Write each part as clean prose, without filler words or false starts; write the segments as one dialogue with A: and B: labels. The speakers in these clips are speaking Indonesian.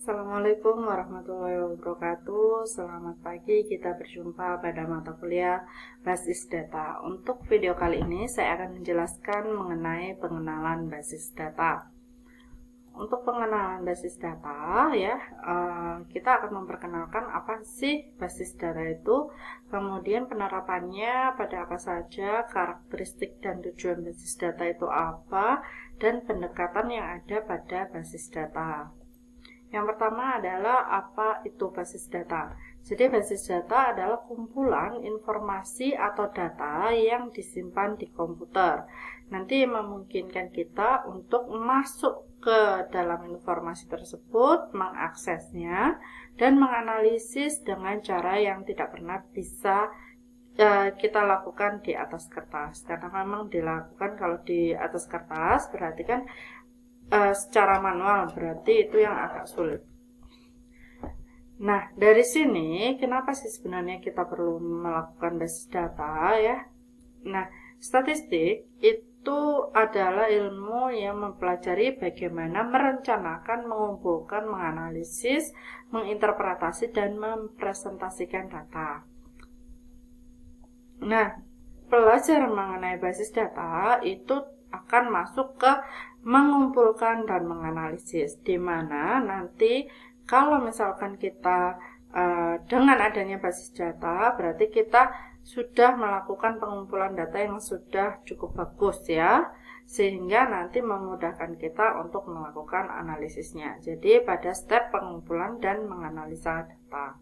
A: Assalamualaikum warahmatullahi wabarakatuh. Selamat pagi, kita berjumpa pada mata kuliah basis data. Untuk video kali ini saya akan menjelaskan mengenai pengenalan basis data. Untuk pengenalan basis data ya, kita akan memperkenalkan apa sih basis data itu, kemudian penerapannya pada apa saja, karakteristik dan tujuan basis data itu apa, dan pendekatan yang ada pada basis data. Yang pertama adalah apa itu basis data. Jadi basis data adalah kumpulan informasi atau data yang disimpan di komputer. Nanti memungkinkan kita untuk masuk ke dalam informasi tersebut, mengaksesnya, dan menganalisis dengan cara yang tidak pernah bisa kita lakukan di atas kertas. Karena memang dilakukan kalau di atas kertas berarti kan secara manual, berarti itu yang agak sulit. Nah, dari sini kenapa sih sebenarnya kita perlu melakukan basis data ya? Nah, statistik itu adalah ilmu yang mempelajari bagaimana merencanakan, mengumpulkan, menganalisis, menginterpretasi, dan mempresentasikan data. Nah, pelajaran mengenai basis data itu akan masuk ke mengumpulkan dan menganalisis, di mana nanti kalau misalkan kita dengan adanya basis data berarti kita sudah melakukan pengumpulan data yang sudah cukup bagus ya, sehingga nanti memudahkan kita untuk melakukan analisisnya. Jadi pada step pengumpulan dan menganalisa data.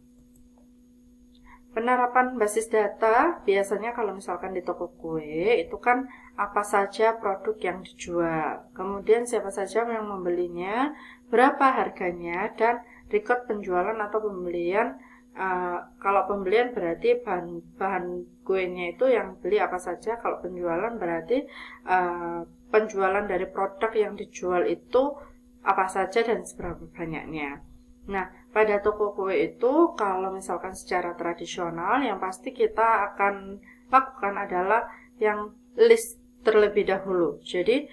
A: Penerapan basis data biasanya kalau misalkan di toko kue itu kan apa saja produk yang dijual, kemudian siapa saja yang membelinya, berapa harganya, dan record penjualan atau pembelian. Kalau pembelian berarti bahan kuenya itu yang beli apa saja, kalau penjualan berarti penjualan dari produk yang dijual itu apa saja dan seberapa banyaknya. Nah, pada toko kue itu kalau misalkan secara tradisional yang pasti kita akan lakukan adalah yang list terlebih dahulu. Jadi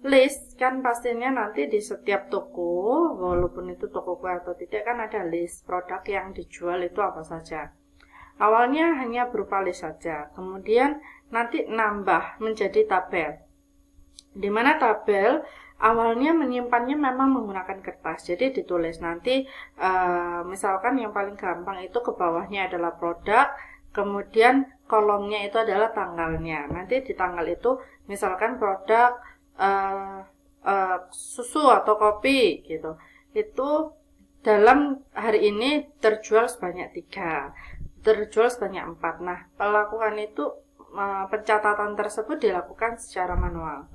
A: list kan pastinya nanti di setiap toko, walaupun itu toko kue atau tidak, kan ada list produk yang dijual itu apa saja. Awalnya hanya berupa list saja, kemudian nanti nambah menjadi tabel, di mana tabel awalnya menyimpannya memang menggunakan kertas, jadi ditulis nanti misalkan yang paling gampang itu ke bawahnya adalah produk, kemudian kolomnya itu adalah tanggalnya. Nanti di tanggal itu misalkan produk susu atau kopi gitu, itu dalam hari ini terjual sebanyak 3, terjual sebanyak 4. Nah, pelakukan itu pencatatan tersebut dilakukan secara manual.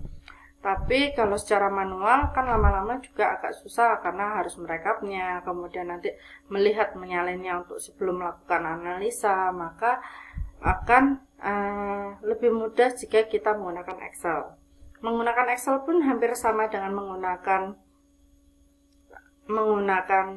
A: Tapi kalau secara manual kan lama-lama juga agak susah karena harus merekapnya, kemudian nanti melihat menyalinnya untuk sebelum melakukan analisa, maka akan lebih mudah jika kita menggunakan Excel. Menggunakan Excel pun hampir sama dengan menggunakan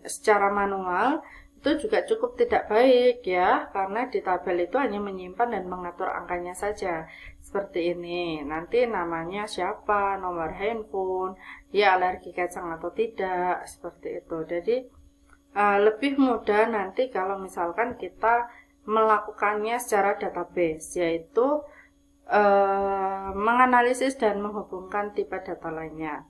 A: secara manual, itu juga cukup tidak baik ya, karena di tabel itu hanya menyimpan dan mengatur angkanya saja. Seperti ini, nanti namanya siapa, nomor handphone, dia alergi kacang atau tidak, seperti itu. Jadi lebih mudah nanti kalau misalkan kita melakukannya secara database, yaitu menganalisis dan menghubungkan tipe data lainnya.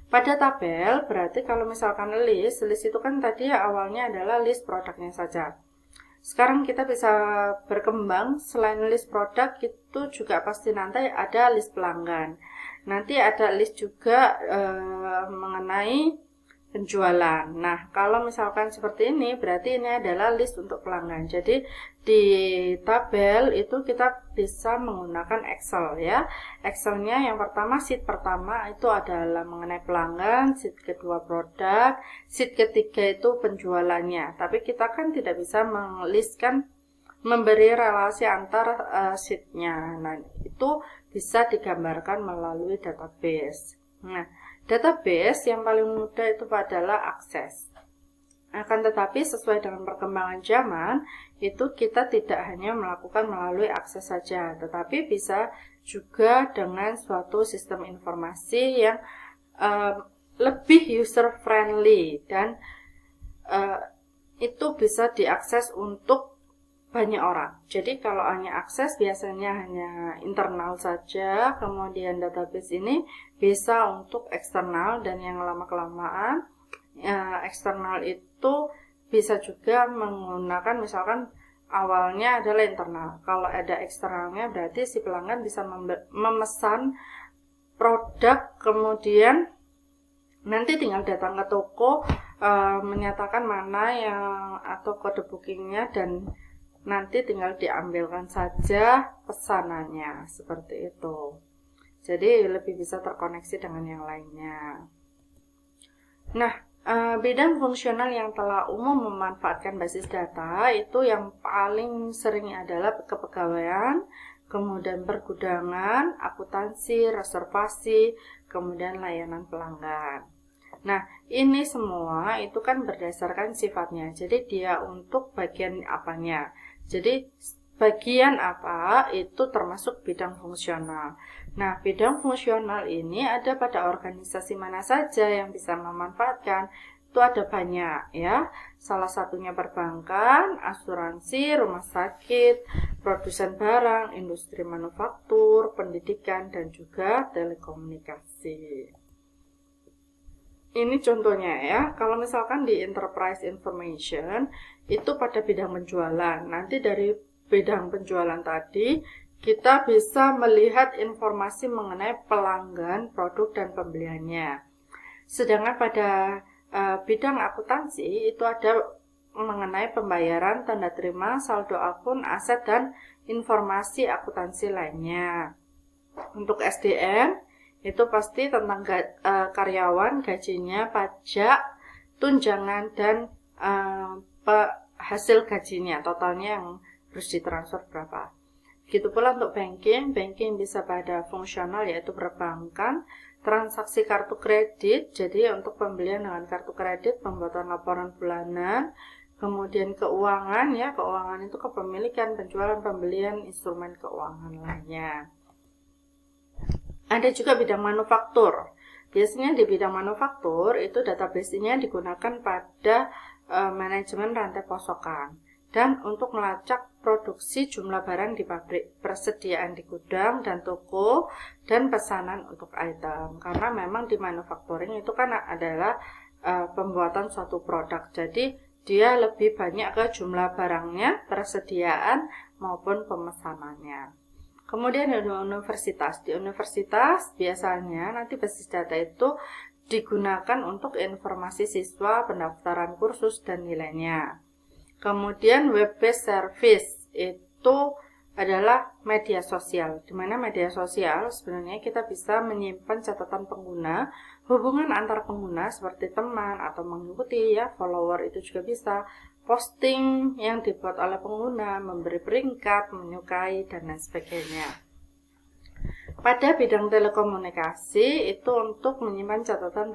A: Pada tabel berarti kalau misalkan list itu kan tadi awalnya adalah list produknya saja. Sekarang kita bisa berkembang, selain list produk itu juga pasti nanti ada list pelanggan. Nanti ada list juga mengenai penjualan. Nah, kalau misalkan seperti ini berarti ini adalah list untuk pelanggan. Jadi di tabel itu kita bisa menggunakan Excel ya. Excelnya yang pertama, sheet pertama itu adalah mengenai pelanggan, sheet kedua produk, sheet ketiga itu penjualannya. Tapi kita kan tidak bisa memberi relasi antar sheetnya. Nah, itu bisa digambarkan melalui database. Nah, database yang paling mudah itu adalah akses. Akan tetapi sesuai dengan perkembangan zaman, itu kita tidak hanya melakukan melalui akses saja, tetapi bisa juga dengan suatu sistem informasi yang lebih user friendly dan itu bisa diakses untuk banyak orang. Jadi kalau hanya akses biasanya hanya internal saja, kemudian database ini bisa untuk eksternal, dan yang lama-kelamaan eksternal itu bisa juga menggunakan, misalkan awalnya adalah internal. Kalau ada eksternalnya berarti si pelanggan bisa memesan produk, kemudian nanti tinggal datang ke toko menyatakan mana yang atau kode bookingnya, dan nanti tinggal diambilkan saja pesanannya, seperti itu. Jadi lebih bisa terkoneksi dengan yang lainnya. Nah, bidang fungsional yang telah umum memanfaatkan basis data itu yang paling sering adalah kepegawaian, kemudian pergudangan, akuntansi, reservasi, kemudian layanan pelanggan. Nah, ini semua itu kan berdasarkan sifatnya. Jadi dia untuk bagian apanya. Jadi bagian apa itu termasuk bidang fungsional. Nah, bidang fungsional ini ada pada organisasi mana saja yang bisa memanfaatkan. Itu ada banyak ya. Salah satunya perbankan, asuransi, rumah sakit, produsen barang, industri manufaktur, pendidikan, dan juga telekomunikasi. Ini contohnya ya, kalau misalkan di enterprise information itu pada bidang penjualan. Nanti dari bidang penjualan tadi kita bisa melihat informasi mengenai pelanggan, produk, dan pembeliannya. Sedangkan pada bidang akuntansi itu ada mengenai pembayaran, tanda terima, saldo akun, aset, dan informasi akuntansi lainnya. Untuk SDM itu pasti tentang karyawan, gajinya, pajak, tunjangan, dan hasil gajinya, totalnya yang harus ditransfer berapa. Gitu pula untuk banking bisa pada fungsional yaitu perbankan, transaksi kartu kredit, jadi untuk pembelian dengan kartu kredit, pembuatan laporan bulanan, kemudian keuangan ya, keuangan itu kepemilikan, penjualan, pembelian, instrumen keuangan lainnya. Ada juga bidang manufaktur. Biasanya di bidang manufaktur itu database-nya digunakan pada manajemen rantai pasokan dan untuk melacak produksi jumlah barang di pabrik, persediaan di gudang dan toko, dan pesanan untuk item. Karena memang di manufacturing itu kan adalah pembuatan suatu produk. Jadi dia lebih banyak ke jumlah barangnya, persediaan maupun pemesanannya. Kemudian ada universitas. Di universitas biasanya nanti basis data itu digunakan untuk informasi siswa, pendaftaran kursus, dan nilainya. Kemudian web-based service itu adalah media sosial. Di mana media sosial sebenarnya kita bisa menyimpan catatan pengguna, hubungan antar pengguna seperti teman atau mengikuti ya, follower itu juga bisa. Posting yang dibuat oleh pengguna, memberi peringkat, menyukai, dan lain sebagainya. Pada bidang telekomunikasi itu untuk menyimpan catatan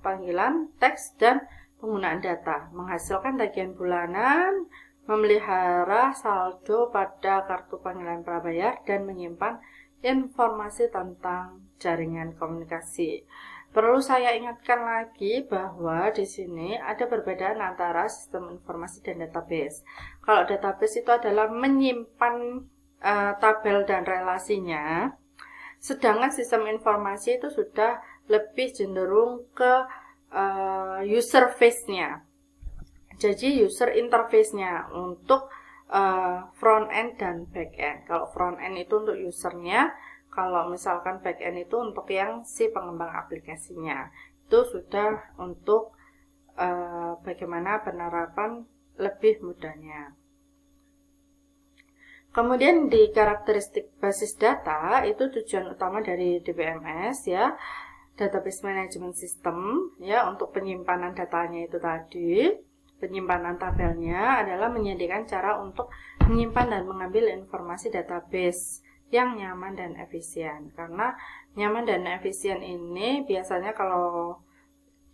A: panggilan, teks, dan penggunaan data, menghasilkan tagihan bulanan, memelihara saldo pada kartu panggilan prabayar, dan menyimpan informasi tentang jaringan komunikasi. Perlu saya ingatkan lagi bahwa di sini ada perbedaan antara sistem informasi dan database. Kalau database itu adalah menyimpan tabel dan relasinya, sedangkan sistem informasi itu sudah lebih cenderung ke user face-nya. Jadi user interface-nya untuk front end dan back end. Kalau front end itu untuk usernya, kalau misalkan back end itu untuk yang si pengembang aplikasinya. Itu sudah untuk bagaimana penerapan lebih mudahnya. Kemudian di karakteristik basis data itu tujuan utama dari DBMS ya, Database Management System ya, untuk penyimpanan datanya itu tadi. Penyimpanan tabelnya adalah menyediakan cara untuk menyimpan dan mengambil informasi database yang nyaman dan efisien. Karena nyaman dan efisien ini biasanya kalau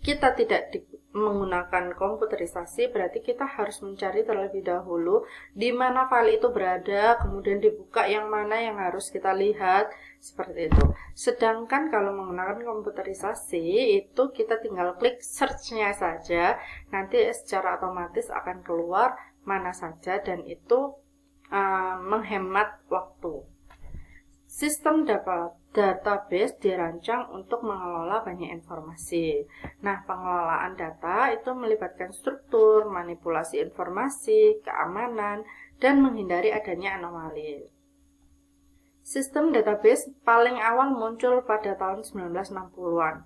A: kita tidak menggunakan komputerisasi, berarti kita harus mencari terlebih dahulu di mana file itu berada, kemudian dibuka yang mana yang harus kita lihat, seperti itu. Sedangkan kalau menggunakan komputerisasi, itu kita tinggal klik search-nya saja, nanti secara otomatis akan keluar mana saja, dan itu menghemat waktu. Sistem database dirancang untuk mengelola banyak informasi. Nah, pengelolaan data itu melibatkan struktur, manipulasi informasi, keamanan, dan menghindari adanya anomali. Sistem database paling awal muncul pada tahun 1960-an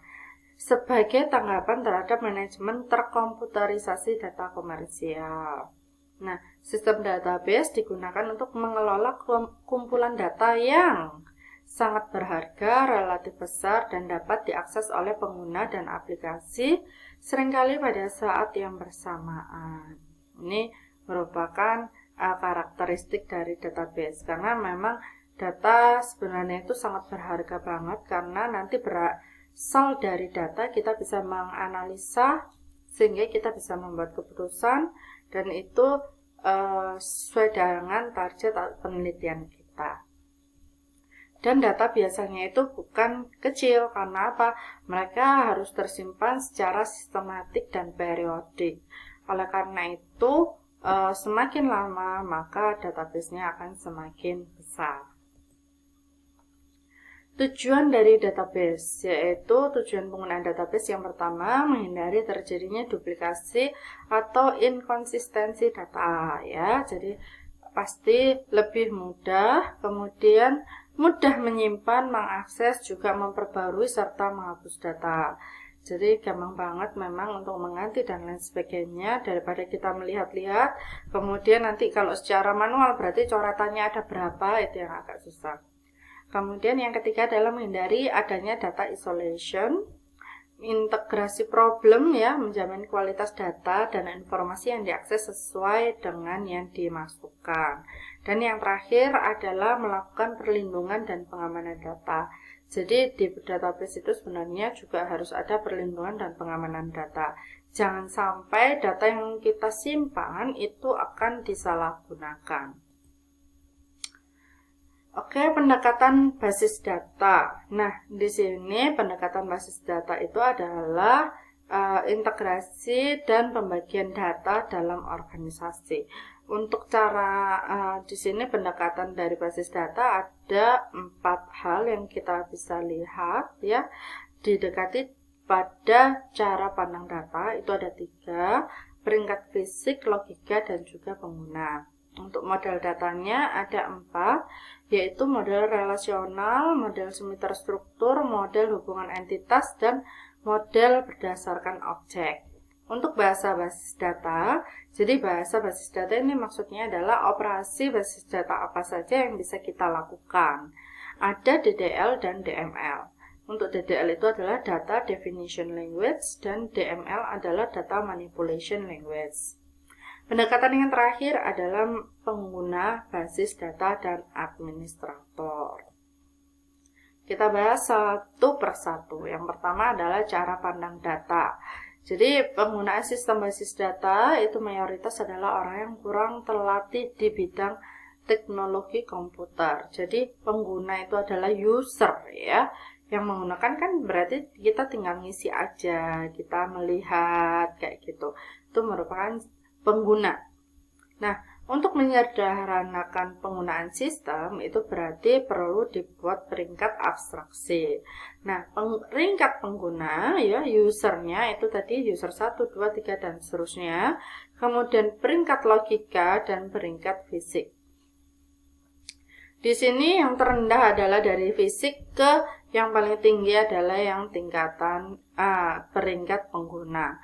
A: sebagai tanggapan terhadap manajemen terkomputerisasi data komersial. Nah, sistem database digunakan untuk mengelola kumpulan data yang sangat berharga, relatif besar, dan dapat diakses oleh pengguna dan aplikasi seringkali pada saat yang bersamaan. Ini merupakan karakteristik dari database, karena memang data sebenarnya itu sangat berharga banget, karena nanti berasal dari data kita bisa menganalisa sehingga kita bisa membuat keputusan, dan itu sesuai dengan target penelitian kita. Dan data biasanya itu bukan kecil, karena apa? Mereka harus tersimpan secara sistematik dan periodik. Oleh karena itu, semakin lama maka database-nya akan semakin besar. Tujuan dari database, yaitu tujuan penggunaan database yang pertama, menghindari terjadinya duplikasi atau inkonsistensi data, ya. Jadi pasti lebih mudah, kemudian mudah menyimpan, mengakses, juga memperbarui serta menghapus data. Jadi gampang banget memang untuk mengganti dan lain sebagainya, daripada kita melihat-lihat, kemudian nanti kalau secara manual berarti coretannya ada berapa, itu yang agak susah. Kemudian yang ketiga adalah menghindari adanya data isolation, integrasi problem, ya, menjamin kualitas data dan informasi yang diakses sesuai dengan yang dimasukkan. Dan yang terakhir adalah melakukan perlindungan dan pengamanan data. Jadi di database itu sebenarnya juga harus ada perlindungan dan pengamanan data. Jangan sampai data yang kita simpan itu akan disalahgunakan. Oke, pendekatan basis data. Nah, di sini pendekatan basis data itu adalah integrasi dan pembagian data dalam organisasi. Untuk cara di sini pendekatan dari basis data ada 4 hal yang kita bisa lihat, ya. Didekati pada cara pandang data itu ada 3, peringkat fisik, logika, dan juga pengguna. Untuk model datanya ada 4, yaitu model relasional, model semi terstruktur, model hubungan entitas, dan model berdasarkan objek. Untuk bahasa basis data, jadi bahasa basis data ini maksudnya adalah operasi basis data apa saja yang bisa kita lakukan. Ada DDL dan DML. Untuk DDL itu adalah Data Definition Language, dan DML adalah Data Manipulation Language. Pendekatan yang terakhir adalah pengguna basis data dan administrator. Kita bahas satu persatu. Yang pertama adalah cara pandang data. Jadi penggunaan sistem basis data itu mayoritas adalah orang yang kurang terlatih di bidang teknologi komputer. Jadi pengguna itu adalah user, ya. Yang menggunakan kan berarti kita tinggal ngisi aja, kita melihat kayak gitu. Itu merupakan pengguna. Nah, untuk menyederhanakan penggunaan sistem itu berarti perlu dibuat peringkat abstraksi. Nah, peringkat pengguna, ya, usernya itu tadi user 1, 2, 3 dan seterusnya. Kemudian peringkat logika dan peringkat fisik. Di sini yang terendah adalah dari fisik ke yang paling tinggi adalah yang tingkatan peringkat pengguna.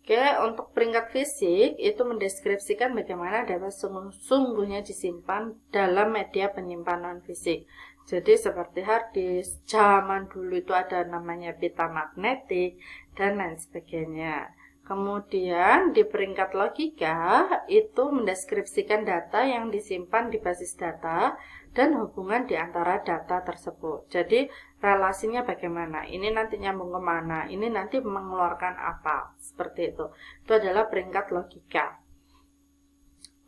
A: Oke, untuk peringkat fisik itu mendeskripsikan bagaimana data sungguhnya disimpan dalam media penyimpanan fisik. Jadi seperti hard disk, zaman dulu itu ada namanya pita magnetik dan lain sebagainya. Kemudian di peringkat logika itu mendeskripsikan data yang disimpan di basis data dan hubungan di antara data tersebut. Jadi relasinya bagaimana, ini nanti nyambung kemana, ini nanti mengeluarkan apa, seperti itu. Itu adalah peringkat logika.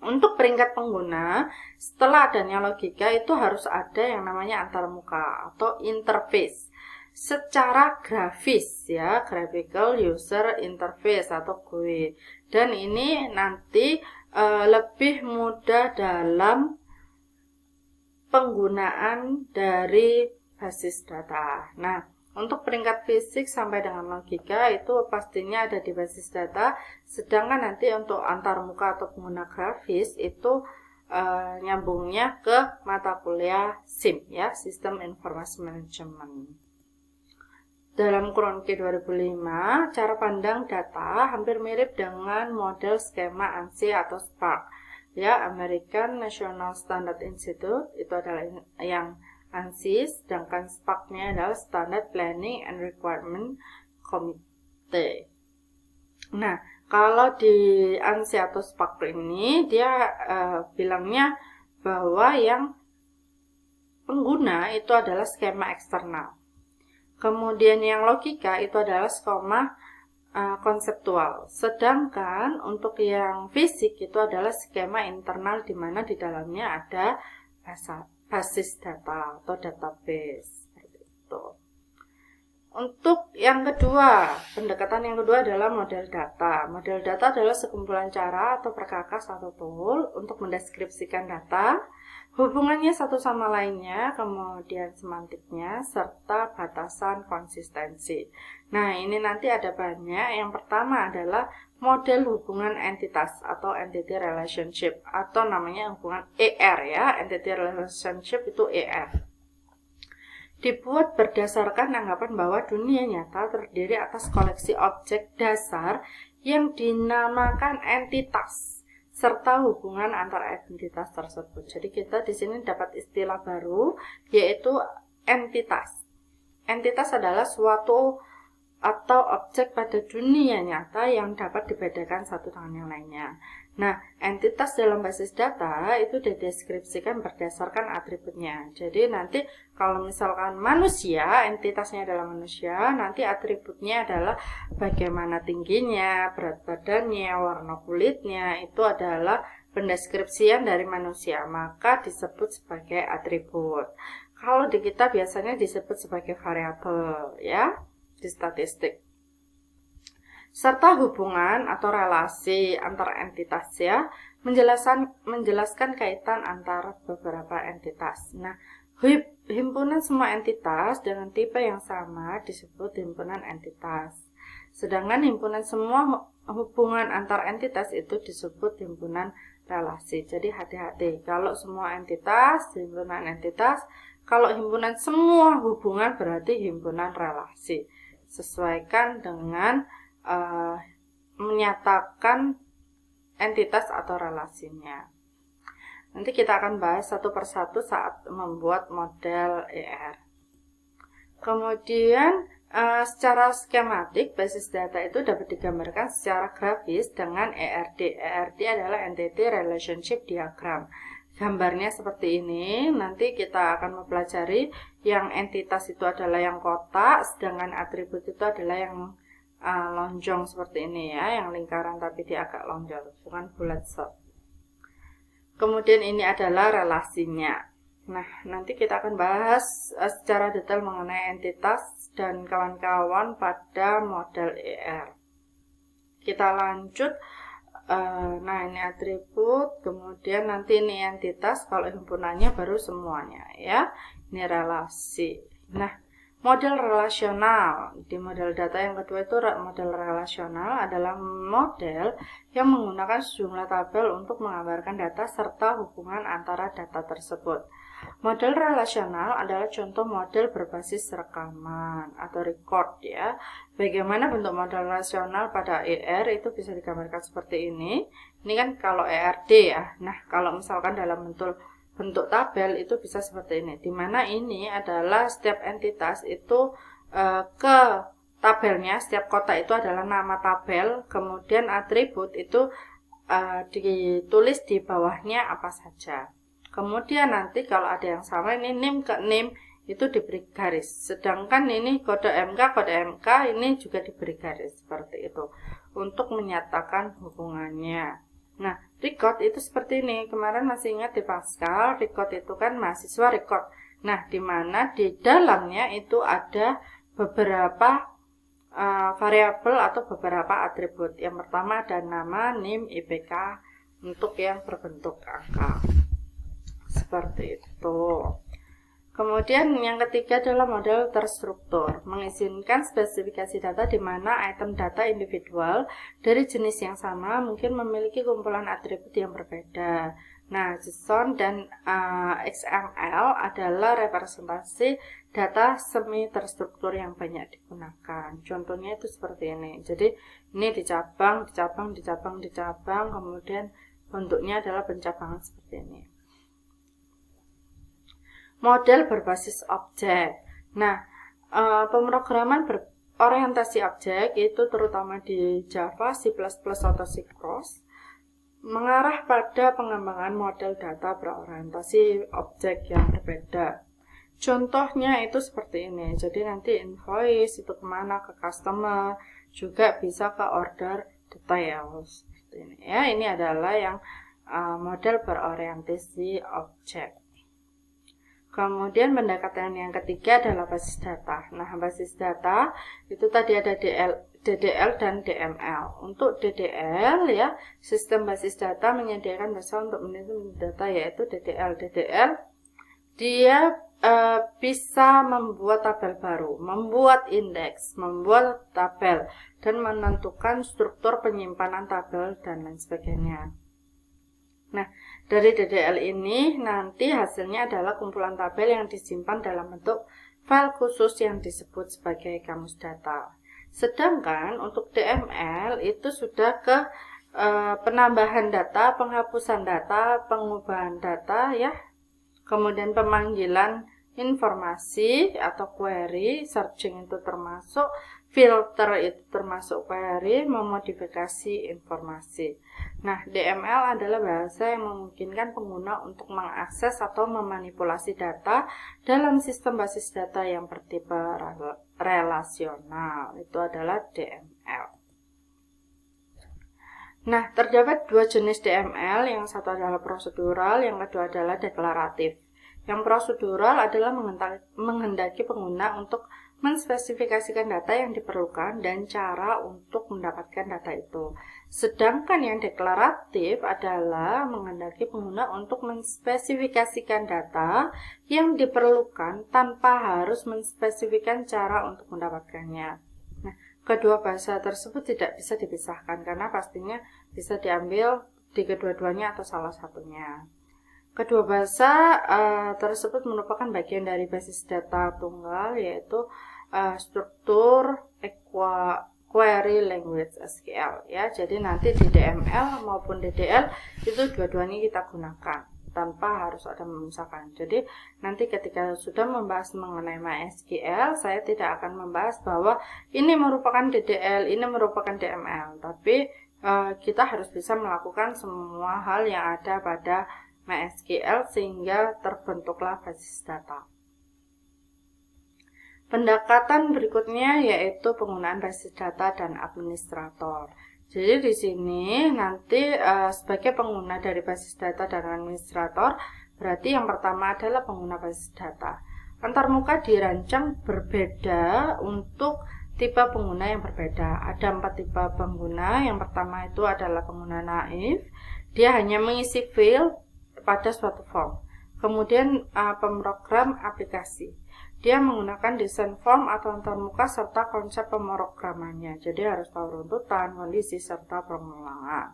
A: Untuk peringkat pengguna, setelah adanya logika itu harus ada yang namanya antarmuka atau interface. Secara grafis ya, graphical user interface atau GUI. Dan ini nanti lebih mudah dalam penggunaan dari basis data. Nah, untuk peringkat fisik sampai dengan logika itu pastinya ada di basis data, sedangkan nanti untuk antarmuka atau pengguna grafis itu nyambungnya ke mata kuliah SIM ya, Sistem Informasi Management. Dalam kurun Q2005, cara pandang data hampir mirip dengan model skema ANSI atau SPARC. Ya, American National Standard Institute itu adalah yang ANSI, sedangkan SPARC-nya adalah Standard Planning and Requirement Committee. Nah, kalau di ANSI atau SPARC ini dia bilangnya bahwa yang pengguna itu adalah skema eksternal. Kemudian yang logika itu adalah skema konseptual. Sedangkan untuk yang fisik itu adalah skema internal di mana di dalamnya ada basis data atau database. Seperti itu. Untuk yang kedua, pendekatan yang kedua adalah model data. Model data adalah sekumpulan cara atau perkakas atau tool untuk mendeskripsikan data, hubungannya satu sama lainnya, kemudian semantiknya, serta batasan konsistensi. Nah, ini nanti ada banyak. Yang pertama adalah model hubungan entitas atau entity relationship, atau namanya hubungan ER ya, entity relationship itu ER. Dibuat berdasarkan anggapan bahwa dunia nyata terdiri atas koleksi objek dasar yang dinamakan entitas, serta hubungan antar entitas tersebut. Jadi kita di sini dapat istilah baru yaitu entitas. Entitas adalah suatu atau objek pada dunia nyata yang dapat dibedakan satu dengan yang lainnya. Nah, entitas dalam basis data itu dideskripsikan berdasarkan atributnya. Jadi nanti kalau misalkan manusia, entitasnya adalah manusia, nanti atributnya adalah bagaimana tingginya, berat badannya, warna kulitnya, itu adalah pendeskripsian dari manusia, maka disebut sebagai atribut. Kalau di kita biasanya disebut sebagai variabel ya, di statistik. Serta hubungan atau relasi antar entitas ya, menjelaskan kaitan antara beberapa entitas. Nah, himpunan semua entitas dengan tipe yang sama disebut himpunan entitas. Sedangkan himpunan semua hubungan antar entitas itu disebut himpunan relasi. Jadi hati-hati, kalau semua entitas, himpunan entitas, kalau himpunan semua hubungan berarti himpunan relasi. Sesuaikan dengan menyatakan entitas atau relasinya. Nanti kita akan bahas satu persatu saat membuat model ER. Kemudian secara skematik basis data itu dapat digambarkan secara grafis dengan ERD. ERD adalah Entity Relationship Diagram. Gambarnya seperti ini. Nanti kita akan mempelajari yang entitas itu adalah yang kotak, sedangkan atribut itu adalah yang lonjong seperti ini ya, yang lingkaran tapi dia agak lonjong, bukan bulat set. Kemudian ini adalah relasinya. Nah, nanti kita akan bahas secara detail mengenai entitas dan kawan-kawan pada model ER. Kita lanjut. Nah, ini atribut, kemudian nanti ini entitas, kalau himpunannya baru semuanya ya. Ini relasi. Nah, model relasional. Di model data yang kedua itu model relasional adalah model yang menggunakan sejumlah tabel untuk menggambarkan data serta hubungan antara data tersebut. Model relasional adalah contoh model berbasis rekaman atau record ya. Bagaimana bentuk model relasional pada ER itu bisa digambarkan seperti ini. Ini kan kalau ERD ya. Nah, kalau misalkan dalam bentuk tabel itu bisa seperti ini, dimana ini adalah setiap entitas itu ke tabelnya, setiap kotak itu adalah nama tabel, kemudian atribut itu ditulis di bawahnya apa saja. Kemudian nanti kalau ada yang sama, ini name ke name itu diberi garis, sedangkan ini kode MK ini juga diberi garis seperti itu untuk menyatakan hubungannya. Nah, record itu seperti ini. Kemarin masih ingat di Pascal, record itu kan mahasiswa record. Nah, di mana di dalamnya itu ada beberapa variabel atau beberapa atribut. Yang pertama ada nama, name, IPK untuk yang berbentuk angka. Seperti itu. Kemudian yang ketiga adalah model terstruktur, mengizinkan spesifikasi data di mana item data individual dari jenis yang sama mungkin memiliki kumpulan atribut yang berbeda. Nah, JSON dan XML adalah representasi data semi terstruktur yang banyak digunakan. Contohnya itu seperti ini. Jadi ini dicabang, kemudian bentuknya adalah pencabangan seperti ini. Model berbasis objek. Nah, pemrograman berorientasi objek itu terutama di Java, C++ atau C++ mengarah pada pengembangan model data berorientasi objek yang berbeda. Contohnya itu seperti ini. Jadi nanti invoice itu kemana, ke customer, juga bisa ke order details. Seperti ini. Ya, ini adalah yang model berorientasi objek. Kemudian pendekatan yang ketiga adalah basis data. Nah, basis data itu tadi ada DDL dan DML. Untuk DDL ya, sistem basis data menyediakan dasar untuk manajemen data yaitu DDL. DDL dia bisa membuat tabel baru, membuat indeks, membuat tabel, dan menentukan struktur penyimpanan tabel dan lain sebagainya. Nah, dari DDL ini nanti hasilnya adalah kumpulan tabel yang disimpan dalam bentuk file khusus yang disebut sebagai kamus data. Sedangkan untuk DML itu sudah ke penambahan data, penghapusan data, pengubahan data ya. Kemudian pemanggilan informasi atau query, searching itu termasuk, filter itu termasuk query, memodifikasi informasi. Nah, DML adalah bahasa yang memungkinkan pengguna untuk mengakses atau memanipulasi data dalam sistem basis data yang bertipe relasional. Itu adalah DML. Nah, terdapat dua jenis DML, yang satu adalah prosedural, yang kedua adalah deklaratif. Yang prosedural adalah menghendaki pengguna untuk menspesifikasikan data yang diperlukan dan cara untuk mendapatkan data itu. Sedangkan yang deklaratif adalah menghendaki pengguna untuk menspesifikasikan data yang diperlukan tanpa harus menspesifikasikan cara untuk mendapatkannya. Nah, kedua bahasa tersebut tidak bisa dipisahkan karena pastinya bisa diambil di kedua-duanya atau salah satunya. Kedua bahasa tersebut merupakan bagian dari basis data tunggal, yaitu struktur query language SQL ya. Jadi nanti di DML maupun DDL itu dua-duanya kita gunakan tanpa harus ada memisahkan. Jadi nanti ketika sudah membahas mengenai MySQL, saya tidak akan membahas bahwa ini merupakan DDL, ini merupakan DML, tapi kita harus bisa melakukan semua hal yang ada pada MySQL sehingga terbentuklah basis data. Pendekatan berikutnya yaitu penggunaan basis data dan administrator. Jadi di sini nanti sebagai pengguna dari basis data dan administrator, berarti yang pertama adalah pengguna basis data. Antarmuka dirancang berbeda untuk tipe pengguna yang berbeda. Ada 4 tipe pengguna. Yang pertama itu adalah pengguna naif. Dia hanya mengisi field pada suatu form. Kemudian pemrogram aplikasi. Dia menggunakan desain form atau antarmuka serta konsep pemrogramannya. Jadi harus tahu runtutan, kondisi, serta pengulangan.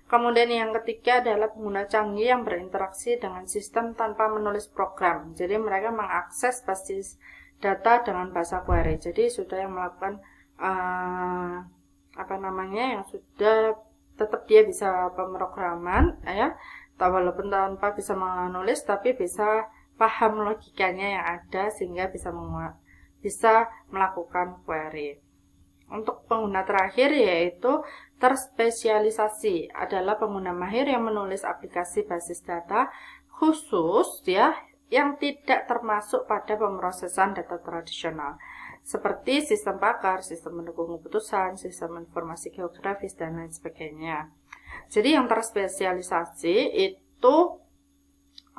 A: Kemudian yang ketiga adalah pengguna canggih yang berinteraksi dengan sistem tanpa menulis program. Jadi mereka mengakses basis data dengan bahasa query. Jadi sudah yang melakukan yang sudah tetap dia bisa pemrograman ya. Walaupun tanpa bisa menulis, tapi bisa paham logikanya yang ada sehingga bisa melakukan query. Untuk pengguna terakhir yaitu terspesialisasi, adalah pengguna mahir yang menulis aplikasi basis data khusus ya yang tidak termasuk pada pemrosesan data tradisional seperti sistem pakar, sistem mendukung keputusan, sistem informasi geografis dan lain sebagainya. Jadi yang terspesialisasi itu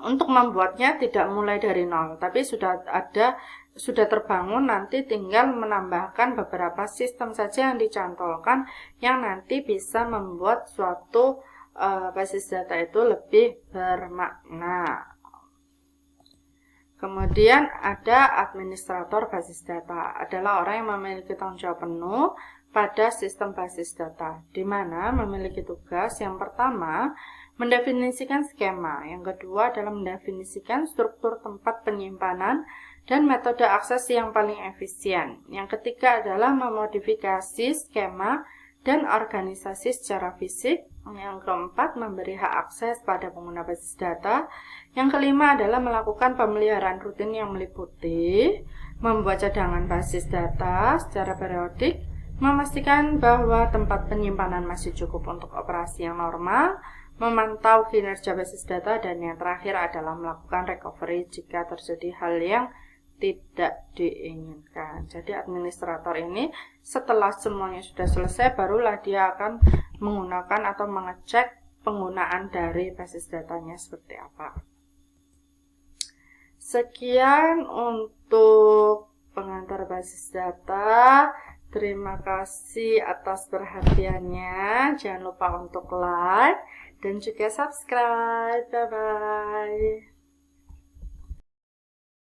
A: untuk membuatnya tidak mulai dari nol, tapi sudah terbangun, nanti tinggal menambahkan beberapa sistem saja yang dicantolkan yang nanti bisa membuat suatu basis data itu lebih bermakna. Kemudian ada administrator basis data, adalah orang yang memiliki tanggung jawab penuh pada sistem basis data, di mana memiliki tugas yang pertama mendefinisikan skema, yang kedua adalah mendefinisikan struktur tempat penyimpanan dan metode akses yang paling efisien. Yang ketiga adalah memodifikasi skema dan organisasi secara fisik. Yang keempat, memberi hak akses pada pengguna basis data. Yang kelima adalah melakukan pemeliharaan rutin yang meliputi membuat cadangan basis data secara periodik, memastikan bahwa tempat penyimpanan masih cukup untuk operasi yang normal, memantau kinerja basis data, dan yang terakhir adalah melakukan recovery jika terjadi hal yang tidak diinginkan. Jadi administrator ini setelah semuanya sudah selesai, barulah dia akan menggunakan atau mengecek penggunaan dari basis datanya seperti apa. Sekian untuk pengantar basis data. Terima kasih atas perhatiannya. Jangan lupa untuk like dan juga subscribe. Bye-bye.